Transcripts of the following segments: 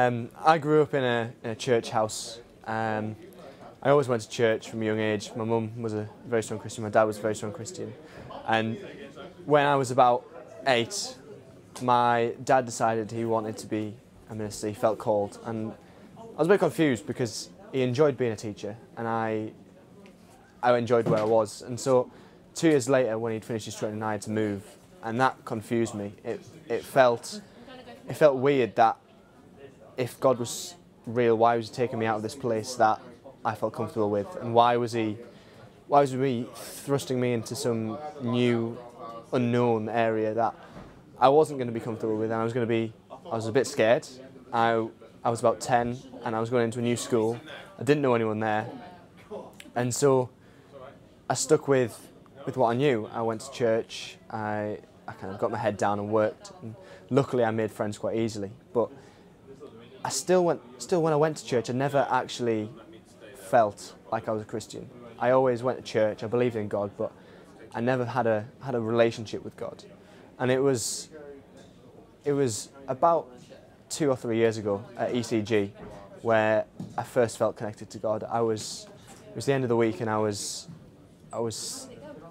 I grew up in a church house. I always went to church from a young age. My mum was a very strong Christian, my dad was a very strong Christian. And when I was about 8, my dad decided he wanted to be a minister, he felt called. And I was a bit confused because he enjoyed being a teacher and I enjoyed where I was. And so 2 years later, when he'd finished his training, I had to move, and that confused me. It felt weird that if God was real, why was he taking me out of this place that I felt comfortable with, and why was he thrusting me into some new, unknown area that I wasn't going to be comfortable with, and I was a bit scared. I was about 10, and I was going into a new school. I didn't know anyone there, and so I stuck with what I knew. I went to church. I kind of got my head down and worked, and luckily I made friends quite easily. But I still when I went to church, I never actually felt like I was a Christian. I always went to church. I believed in God, but I never had a relationship with God. And it was about 2 or 3 years ago at ECG where I first felt connected to God. It was the end of the week, and I was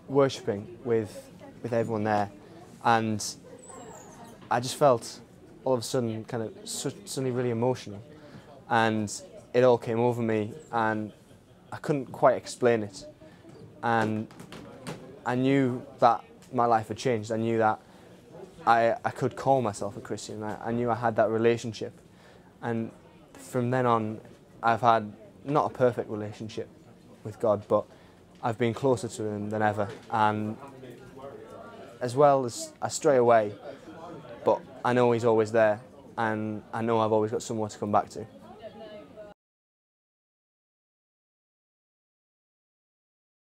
worshipping with everyone there, and I just felt all of a sudden suddenly really emotional, and it all came over me, and I couldn't quite explain it. And I knew that my life had changed. I knew that I could call myself a Christian. I knew I had that relationship, and from then on I've had not a perfect relationship with God, but I've been closer to him than ever. And as well as I stray away, but I know he's always there, and I know I've always got somewhere to come back to.